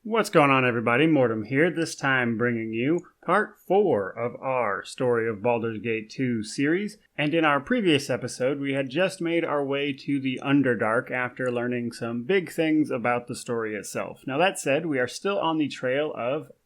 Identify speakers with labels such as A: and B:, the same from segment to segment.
A: What's going on, everybody? Mortem here, this time bringing you part 4 of our Story of Baldur's Gate 2 series. And in our previous episode, we had just made our way to the Underdark after learning some big things about the story itself. Now that said, we are still on the trail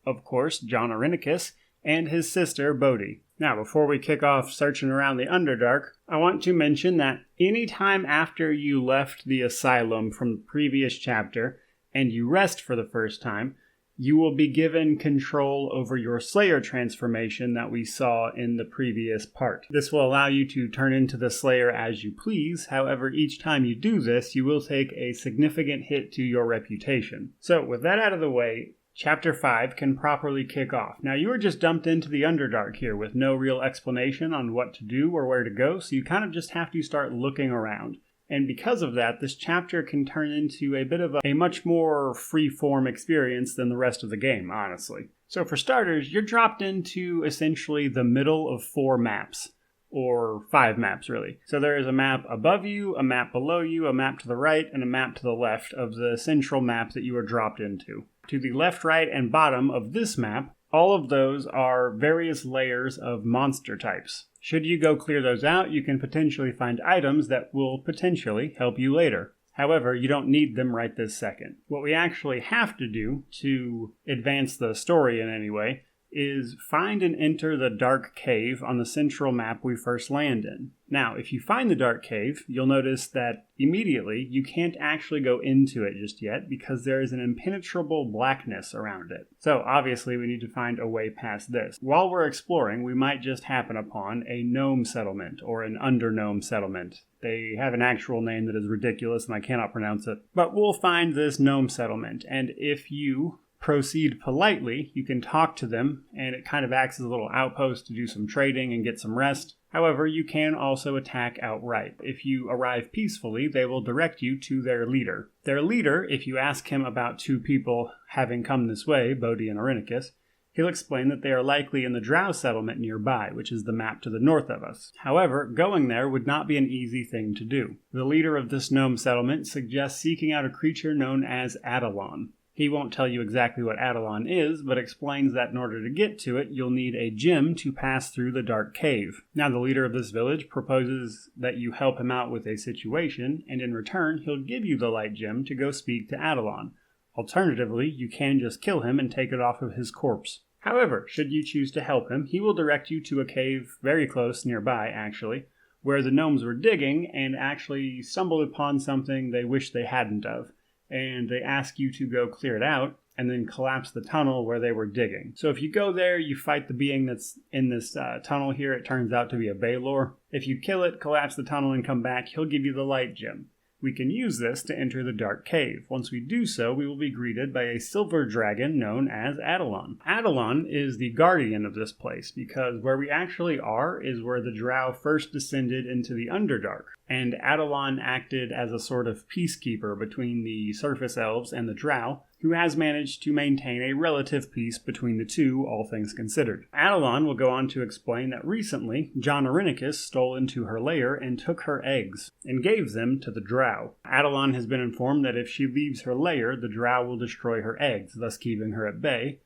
A: of course, John Orinicus and his sister Bodhi. Now, before we kick off searching around the Underdark, I want to mention that any time after you left the asylum from the previous chapter, and you rest for the first time, you will be given control over your Slayer transformation that we saw in the previous part. This will allow you to turn into the Slayer as you please. However, each time you do this, you will take a significant hit to your reputation. So, with that out of the way, Chapter 5 can properly kick off. Now, you were just dumped into the Underdark here with no real explanation on what to do or where to go, so you kind of just have to start looking around. And because of that, this chapter can turn into a bit of a much more free-form experience than the rest of the game, honestly. So for starters, you're dropped into essentially the middle of 4 maps. Or 5 maps, really. So there is a map above you, a map below you, a map to the right, and a map to the left of the central map that you were dropped into. To the left, right, and bottom of this map, all of those are various layers of monster types. Should you go clear those out, you can potentially find items that will potentially help you later. However, you don't need them right this second. What we actually have to do to advance the story in any way is find and enter the dark cave on the central map we first land in. Now, if you find the dark cave, you'll notice that immediately you can't actually go into it just yet because there is an impenetrable blackness around it. So obviously we need to find a way past this. While we're exploring, we might just happen upon a gnome settlement or an under-gnome settlement. They have an actual name that is ridiculous and I cannot pronounce it. But we'll find this gnome settlement, and if you proceed politely, you can talk to them, and it kind of acts as a little outpost to do some trading and get some rest. However, you can also attack outright. If you arrive peacefully, they will direct you to their leader. Their leader, if you ask him about 2 people having come this way, Bodhi and Orinicus, he'll explain that they are likely in the Drow settlement nearby, which is the map to the north of us. However, going there would not be an easy thing to do. The leader of this gnome settlement suggests seeking out a creature known as Adalon. He won't tell you exactly what Adalon is, but explains that in order to get to it, you'll need a gem to pass through the dark cave. Now, the leader of this village proposes that you help him out with a situation, and in return, he'll give you the light gem to go speak to Adalon. Alternatively, you can just kill him and take it off of his corpse. However, should you choose to help him, he will direct you to a cave very close nearby, actually, where the gnomes were digging and actually stumbled upon something they wish they hadn't of. And they ask you to go clear it out and then collapse the tunnel where they were digging. So if you go there, you fight the being that's in this tunnel here. It turns out to be a Baldur. If you kill it, collapse the tunnel, and come back, he'll give you the light gem. We can use this to enter the dark cave. Once we do so, we will be greeted by a silver dragon known as Adalon. Adalon is the guardian of this place, because where we actually are is where the Drow first descended into the Underdark. And Adalon acted as a sort of peacekeeper between the surface elves and the Drow, who has managed to maintain a relative peace between the two, all things considered. Adalon will go on to explain that recently, John Orinicus stole into her lair and took her eggs, and gave them to the Drow. Adalon has been informed that if she leaves her lair, the Drow will destroy her eggs, thus keeping her at bay,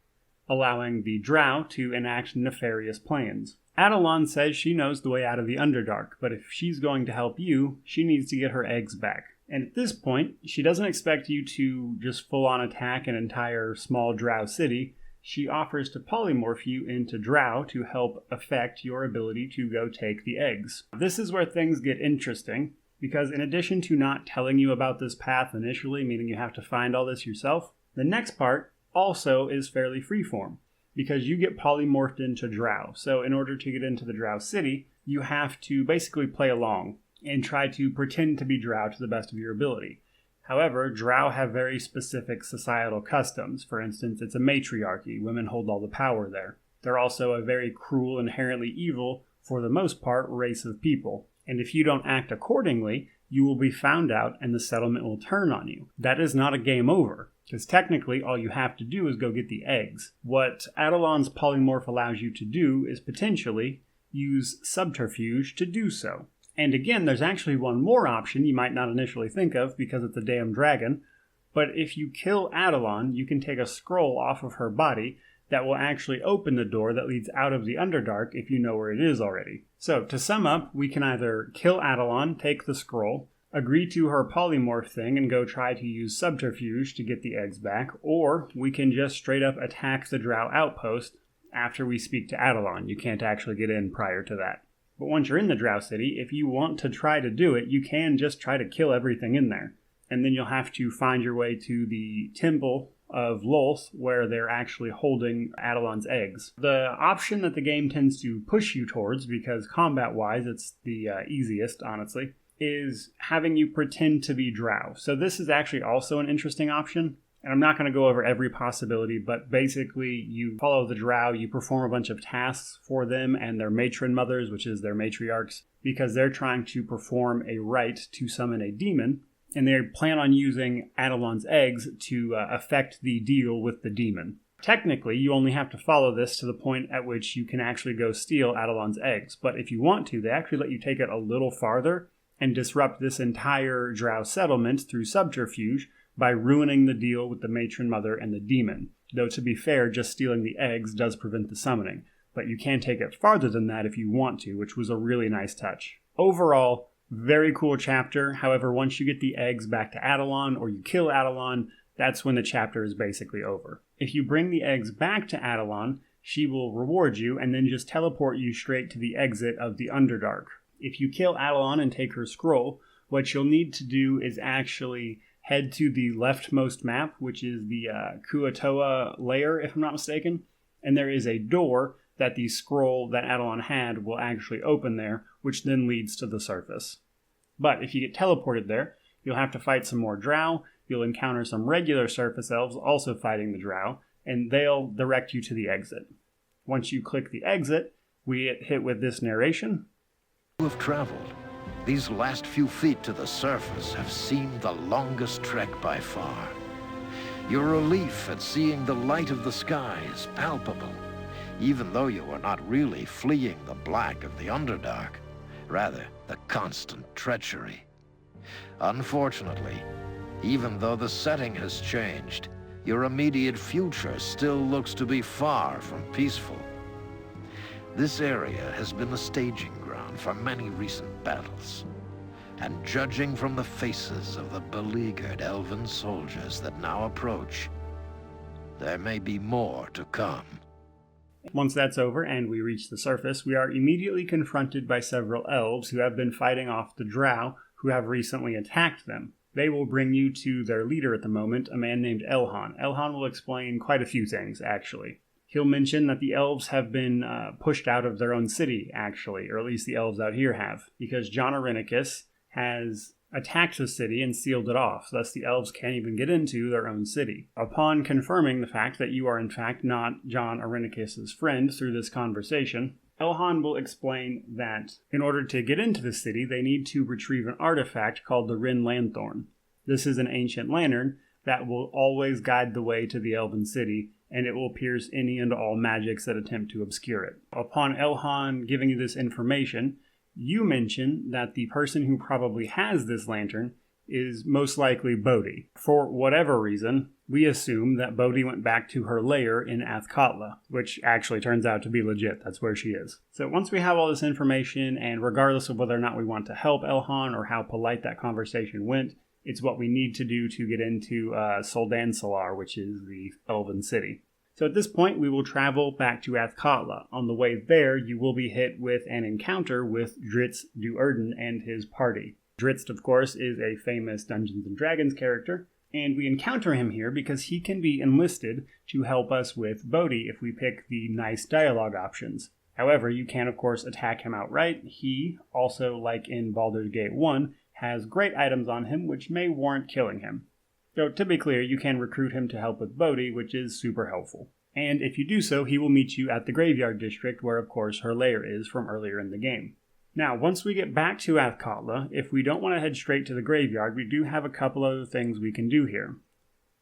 A: allowing the Drow to enact nefarious plans. Adalon says she knows the way out of the Underdark, but if she's going to help you, she needs to get her eggs back. And at this point, she doesn't expect you to just full-on attack an entire small Drow city. She offers to polymorph you into Drow to help affect your ability to go take the eggs. This is where things get interesting, because in addition to not telling you about this path initially, meaning you have to find all this yourself, the next part also is fairly freeform, because you get polymorphed into Drow. So in order to get into the Drow city, you have to basically play along and try to pretend to be Drow to the best of your ability. However, Drow have very specific societal customs. For instance, it's a matriarchy. Women hold all the power there. They're also a very cruel, inherently evil, for the most part, race of people. And if you don't act accordingly, you will be found out and the settlement will turn on you. That is not a game over, because technically all you have to do is go get the eggs. What Adalon's polymorph allows you to do is potentially use subterfuge to do so. And again, there's actually one more option you might not initially think of because it's a damn dragon, But if you kill Adelon, you can take a scroll off of her body that will actually open the door that leads out of the Underdark if you know where it is already. So, to sum up, we can either kill Adelon, take the scroll, agree to her polymorph thing and go try to use subterfuge to get the eggs back, or we can just straight up attack the Drow outpost after we speak to Adelon. You can't actually get in prior to that. But once you're in the Drow city, if you want to try to do it, you can just try to kill everything in there. And then you'll have to find your way to the temple of Lolth, where they're actually holding Adelon's eggs. The option that the game tends to push you towards, because combat-wise it's the easiest, honestly, is having you pretend to be Drow. So this is actually also an interesting option. And I'm not going to go over every possibility, but basically you follow the Drow, you perform a bunch of tasks for them and their matron mothers, which is their matriarchs, because they're trying to perform a rite to summon a demon, and they plan on using Adelon's eggs to affect the deal with the demon. Technically, you only have to follow this to the point at which you can actually go steal Adelon's eggs, but if you want to, they actually let you take it a little farther and disrupt this entire Drow settlement through subterfuge, by ruining the deal with the matron mother and the demon. Though to be fair, just stealing the eggs does prevent the summoning, but you can take it farther than that if you want to, which was a really nice touch. Overall, very cool chapter. However, once you get the eggs back to Adelon, or you kill Adelon, that's when the chapter is basically over. If you bring the eggs back to Adelon, she will reward you and then just teleport you straight to the exit of the Underdark. If you kill Adelon and take her scroll, what you'll need to do is actually head to the leftmost map, which is the Kuatoa layer, if I'm not mistaken, and there is a door that the scroll that Adelon had will actually open there, which then leads to the surface. But if you get teleported there, you'll have to fight some more Drow, you'll encounter some regular surface elves also fighting the Drow, and they'll direct you to the exit. Once you click the exit, we get hit with this narration.
B: You have traveled. These last few feet to the surface have seemed the longest trek by far. Your relief at seeing the light of the sky is palpable, even though you are not really fleeing the black of the Underdark, rather the constant treachery. Unfortunately, even though the setting has changed, your immediate future still looks to be far from peaceful. This area has been the staging ground for many recent battles, and judging from the faces of the beleaguered elven soldiers that now approach, there may be more to come.
A: Once that's over and we reach the surface, we are immediately confronted by several elves who have been fighting off the Drow who have recently attacked them. They will bring you to their leader at the moment, a man named Elhan. Elhan will explain quite a few things, actually. He'll mention that the elves have been pushed out of their own city, actually, or at least the elves out here have, because John Irenicus has attacked the city and sealed it off, thus the elves can't even get into their own city. Upon confirming the fact that you are in fact not John Irenicus's friend through this conversation, Elhan will explain that in order to get into the city, they need to retrieve an artifact called the Rin Lanthorn. This is an ancient lantern that will always guide the way to the elven city, and it will pierce any and all magics that attempt to obscure it. Upon Elhan giving you this information, you mention that the person who probably has this lantern is most likely Bodhi. For whatever reason, we assume that Bodhi went back to her lair in Athkatla, which actually turns out to be legit. That's where she is. So once we have all this information, and regardless of whether or not we want to help Elhan or how polite that conversation went, it's what we need to do to get into Soldansalar, which is the elven city. So at this point, we will travel back to Athkatla. On the way there, you will be hit with an encounter with Drizzt Do'Urden and his party. Drizzt, of course, is a famous Dungeons & Dragons character, and we encounter him here because he can be enlisted to help us with Bodhi if we pick the nice dialogue options. However, you can, of course, attack him outright. He, also like in Baldur's Gate 1, has great items on him which may warrant killing him. So, to be clear, you can recruit him to help with Bodhi, which is super helpful. And if you do so, he will meet you at the Graveyard District, where, of course, her lair is from earlier in the game. Now, once we get back to Athkatla, if we don't want to head straight to the graveyard, we do have a couple other things we can do here.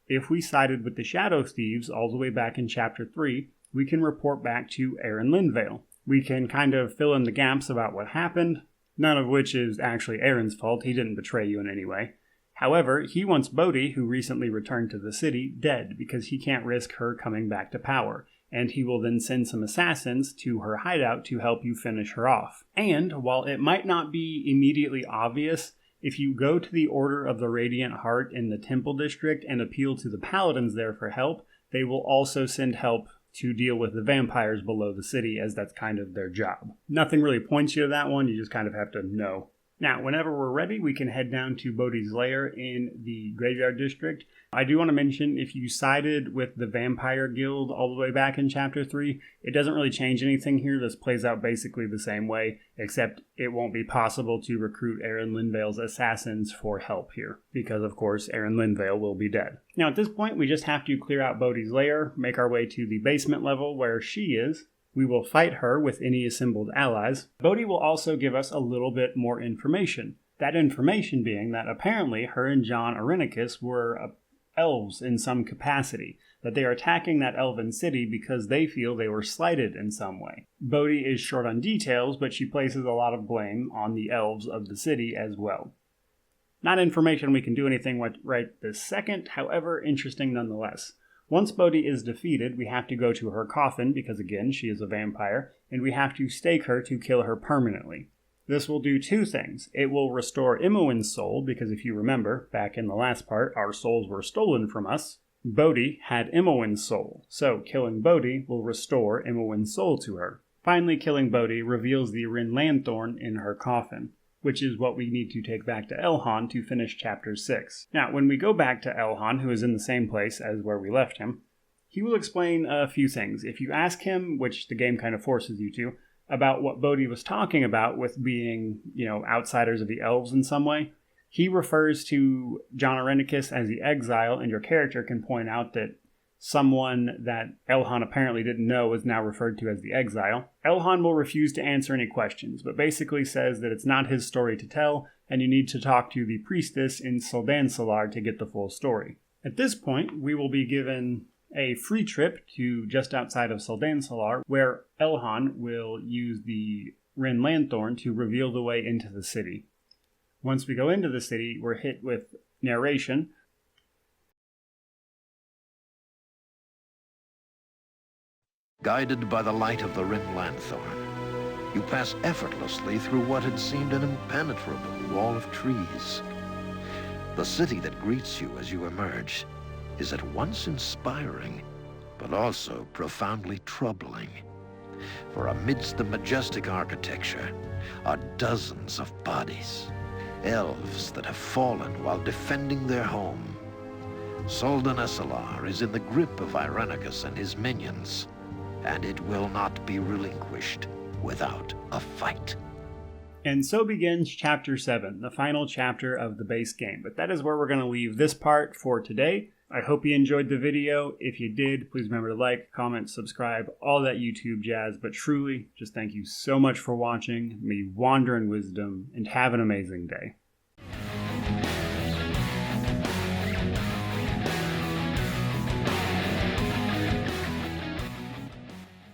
A: If we sided with the Shadow Thieves all the way back in Chapter 3, we can report back to Aaron Linvale. We can kind of fill in the gaps about what happened, none of which is actually Aaron's fault. He didn't betray you in any way. However, he wants Bodhi, who recently returned to the city, dead because he can't risk her coming back to power, and he will then send some assassins to her hideout to help you finish her off. And while it might not be immediately obvious, if you go to the Order of the Radiant Heart in the Temple District and appeal to the paladins there for help, they will also send help to deal with the vampires below the city, as that's kind of their job. Nothing really points you to that one, you just kind of have to know. Now, whenever we're ready, we can head down to Bodhi's lair in the Graveyard District. I do want to mention, if you sided with the Vampire Guild all the way back in Chapter 3, it doesn't really change anything here. This plays out basically the same way, except it won't be possible to recruit Aaron Linvale's assassins for help here, because of course Aaron Linvale will be dead. Now at this point, we just have to clear out Bodhi's lair, make our way to the basement level where she is. We will fight her with any assembled allies. Bodhi will also give us a little bit more information. That information being that apparently her and John Arenicus were elves in some capacity, that they are attacking that elven city because they feel they were slighted in some way. Bodhi is short on details, but she places a lot of blame on the elves of the city as well. Not information we can do anything with right this second, however, interesting nonetheless. Once Bodhi is defeated, we have to go to her coffin, because again, she is a vampire, and we have to stake her to kill her permanently. This will do two things. It will restore Imoen's soul, because if you remember, back in the last part, our souls were stolen from us. Bodhi had Imoen's soul, so killing Bodhi will restore Imoen's soul to her. Finally, killing Bodhi reveals the Rin Lanthorn in her coffin, which is what we need to take back to Elhan to finish Chapter 6. Now, when we go back to Elhan, who is in the same place as where we left him, he will explain a few things. If you ask him, which the game kind of forces you to, about what Bodhi was talking about with being, outsiders of the elves in some way, he refers to John Arenicus as the exile, and your character can point out that someone that Elhan apparently didn't know is now referred to as the exile. Elhan will refuse to answer any questions, but basically says that it's not his story to tell, and you need to talk to the priestess in Soldansalar to get the full story. At this point, we will be given a free trip to just outside of Soldansalar, where Elhan will use the Rin Lanthorn to reveal the way into the city. Once we go into the city, we're hit with narration.
B: Guided by the light of the Rin Lanthorn, you pass effortlessly through what had seemed an impenetrable wall of trees. The city that greets you as you emerge is at once inspiring, but also profoundly troubling. For amidst the majestic architecture are dozens of bodies, elves that have fallen while defending their home. Soldansalar is in the grip of Irenicus and his minions, and it will not be relinquished without a fight.
A: And so begins Chapter 7, the final chapter of the base game. But that is where we're going to leave this part for today. I hope you enjoyed the video. If you did, please remember to like, comment, subscribe, all that YouTube jazz. But truly, just thank you so much for watching. May you wander in wisdom, and have an amazing day.